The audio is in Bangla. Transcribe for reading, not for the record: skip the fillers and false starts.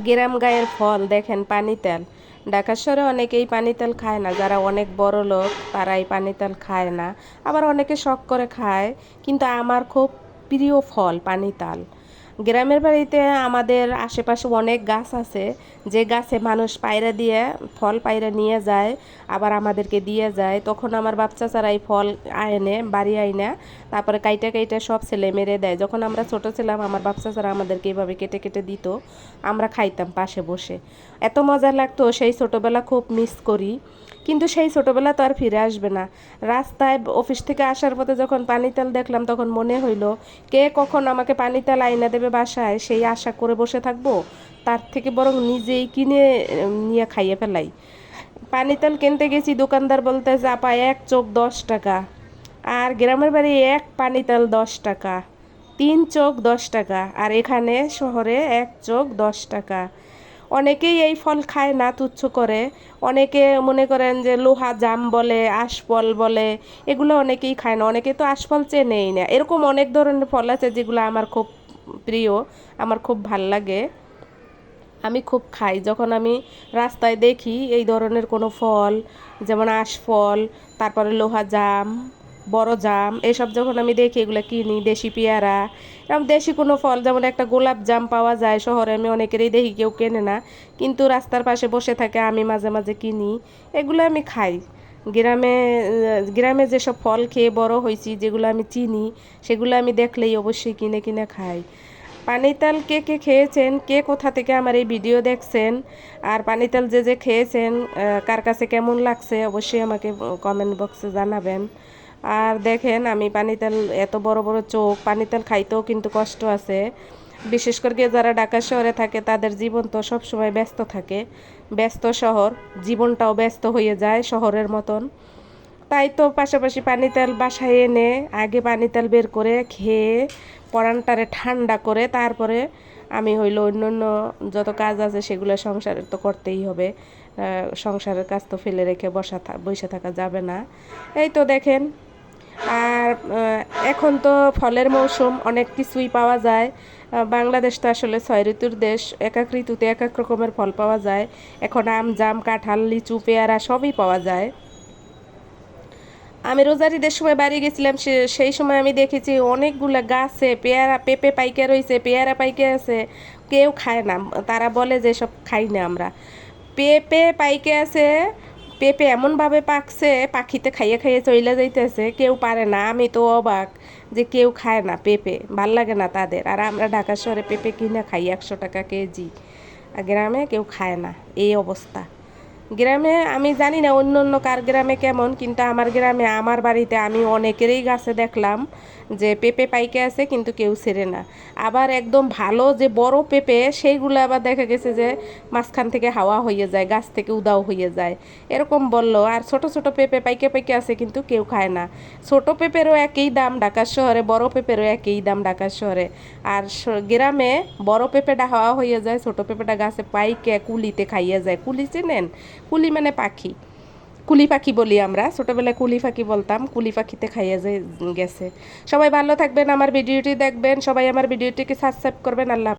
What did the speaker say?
গ্রাম গায়ের ফল দেখেন পানি তেল। ঢাকা শহরে অনেকেই পানি তেল খায় না, যারা অনেক বড় লোক তারা এই পানি তেল খায় না, আবার অনেকে শখ করে খায়। কিন্তু আমার খুব প্রিয় ফল পানি তাল। গ্রামের বাড়িতে আমাদের আশেপাশে অনেক গাছ আছে, যে গাছে মানুষ পায়রা দিয়ে ফল পায়রা নিয়ে যায়, আবার আমাদেরকে দিয়ে যায়। তখন আমার বাচ্চাচারা এই ফল আয়নে বাড়ি আইনা তারপরে কাইটা কাইটা সব ছেলে মেরে দেয়। যখন আমরা ছোট ছিলাম আমার বাচ্চাচারা আমাদেরকে এইভাবে কেটে কেটে দিত, আমরা খাইতাম পাশে বসে। এত মজা লাগতো, সেই ছোটোবেলা খুব মিস করি। কিন্তু সেই ছোটোবেলা তো আর ফিরে আসবে না। রাস্তায় অফিস থেকে আসার পথে যখন পানি তেল দেখলাম তখন মনে হইলো, কে কখন আমাকে পানি তেল আইনা দেবে বাসায় সেই আশা করে বসে থাকবো, তার থেকে বরং নিজেই কিনে নিয়ে খাইয়ে ফেলাই। পানি তেল কিনতে গেছি, দোকানদার বলতেছে আপা এক চোখ 10 টাকা। আর গ্রামের বাড়ি এক পানি তেল 10 টাকা, 3 চোখ 10 টাকা। আর এখানে শহরে এক চোখ 10 টাকা। অনেকেই এই ফল খায় না, তুচ্ছ করে। অনেকে মনে করেন যে লোহা জাম বলে, আশফল বলে, এগুলো অনেকেই খায় না। অনেকে তো আশফল চেনেই না। এরকম অনেক ধরনের ফল আছে যেগুলো আমার খুব প্রিয়, আমার খুব ভাল লাগে, আমি খুব খাই। যখন আমি রাস্তায় দেখি এই ধরনের কোনো ফল, যেমন আশফল, তারপরে লোহা জাম, বড় জাম, এসব যখন আমি দেখি এগুলো কিনি। দেশি পেয়ারা, এরকম দেশি কোনো ফল, যেমন একটা গোলাপ জাম পাওয়া যায় শহরে, আমি অনেকেরই দেখি কেউ কেনে না, কিন্তু রাস্তার পাশে বসে থাকে, আমি মাঝে মাঝে কিনি, এগুলো আমি খাই। গ্রামে গ্রামে যেসব ফল খেয়ে বড় হয়েছি, যেগুলো আমি চিনি, সেগুলো আমি দেখলেই অবশ্যই কিনে কিনে খাই। পানি তেল কে কে খেয়েছেন, কে কোথা থেকে আমার এই ভিডিও দেখছেন, আর পানি তেল যে যে খেয়েছেন কার কাছে কেমন লাগছে অবশ্যই আমাকে কমেন্ট বক্সে জানাবেন। আর দেখেন আমি পানি তেল, এত বড় বড় চোখ, পানি তেল খাইতেও কিন্তু কষ্ট আছে। বিশেষ করে যারা ঢাকা শহরে থাকে তাদের জীবন তো সবসময় ব্যস্ত থাকে। ব্যস্ত শহর, জীবনটাও ব্যস্ত হয়ে যায় শহরের মতন। তাই তো পাশাপাশি পানি তেল বাসায় এনে আগে পানি তেল বের করে খেয়ে পরানটারে ঠান্ডা করে তারপরে আমি হইলো অন্য অন্য যত কাজ আছে সেগুলো সংসারের তো করতেই হবে। সংসারের কাজ তো ফেলে রেখে বসে থাকা যাবে না। এই তো দেখেন। আর এখন তো ফলের মৌসুম, অনেক কিছুই পাওয়া যায়। বাংলাদেশ তো আসলে 6 ঋতুর দেশ, এক এক ঋতুতে এক এক রকমের ফল পাওয়া যায়। এখন আম জাম কাঁঠাল লিচু পেয়ারা সবই পাওয়া যায়। আমি রোজার ঈদের সময় বাড়ি গেছিলাম, সেই সময় আমি দেখেছি অনেকগুলা গাছে পেয়ারা পেঁপে পাইকে রয়েছে, পেয়ারা পাইকে আছে, কেউ খায় না। তারা বলে যে সব খাই না আমরা। পেঁপে পাইকে আছে, পেঁপে এমনভাবে পাকছে পাখিতে খাইয়ে খাইয়ে চইলে যাইতেছে, কেউ পারে না। আমি তো অবাক যে কেউ খায় না পেঁপে, ভাল লাগে না তাদের। আর আমরা ঢাকা শহরে পেঁপে কিনে খাই 100 টাকা কেজি, আর গ্রামে কেউ খায় না, এই অবস্থা। গ্রামে আমি জানি না অন্য অন্য কার গ্রামে কেমন, কিন্তু আমার গ্রামে আমার বাড়িতে আমি অনেকেরই গাছে দেখলাম যে পেঁপে পাইকে আছে কিন্তু কেউ ছেড়ে না। আবার একদম ভালো যে বড় পেঁপে সেইগুলো আবার দেখা গেছে যে মাঝখান থেকে হাওয়া হয়ে যায়, গাছ থেকে উদাও হয়ে যায়, এরকম বললো। আর ছোট ছোট পেঁপে পাইকে পাইকে আছে কিন্তু কেউ খায় না। ছোট পেঁপেরও একই দাম ঢাকা শহরে, বড় পেঁপেরও একই দাম ঢাকা শহরে। আর গ্রামে বড় পেঁপেটা হাওয়া হয়ে যায়, ছোট পেঁপেটা গাছে পাইকে কুলিতে খাইয়ে যায়। কুলি চেনেন? কুলি মানে পাখি, কুলি পাখি বলি আমরা, ছোটোবেলায় কুলি পাখি বলতাম, কুলি পাখিতে খাইয়ে যে গেছে। সবাই ভালো থাকবেন, আমার ভিডিওটি দেখবেন, সবাই আমার ভিডিওটিকে সাবস্ক্রাইব করবেন। আল্লাহ।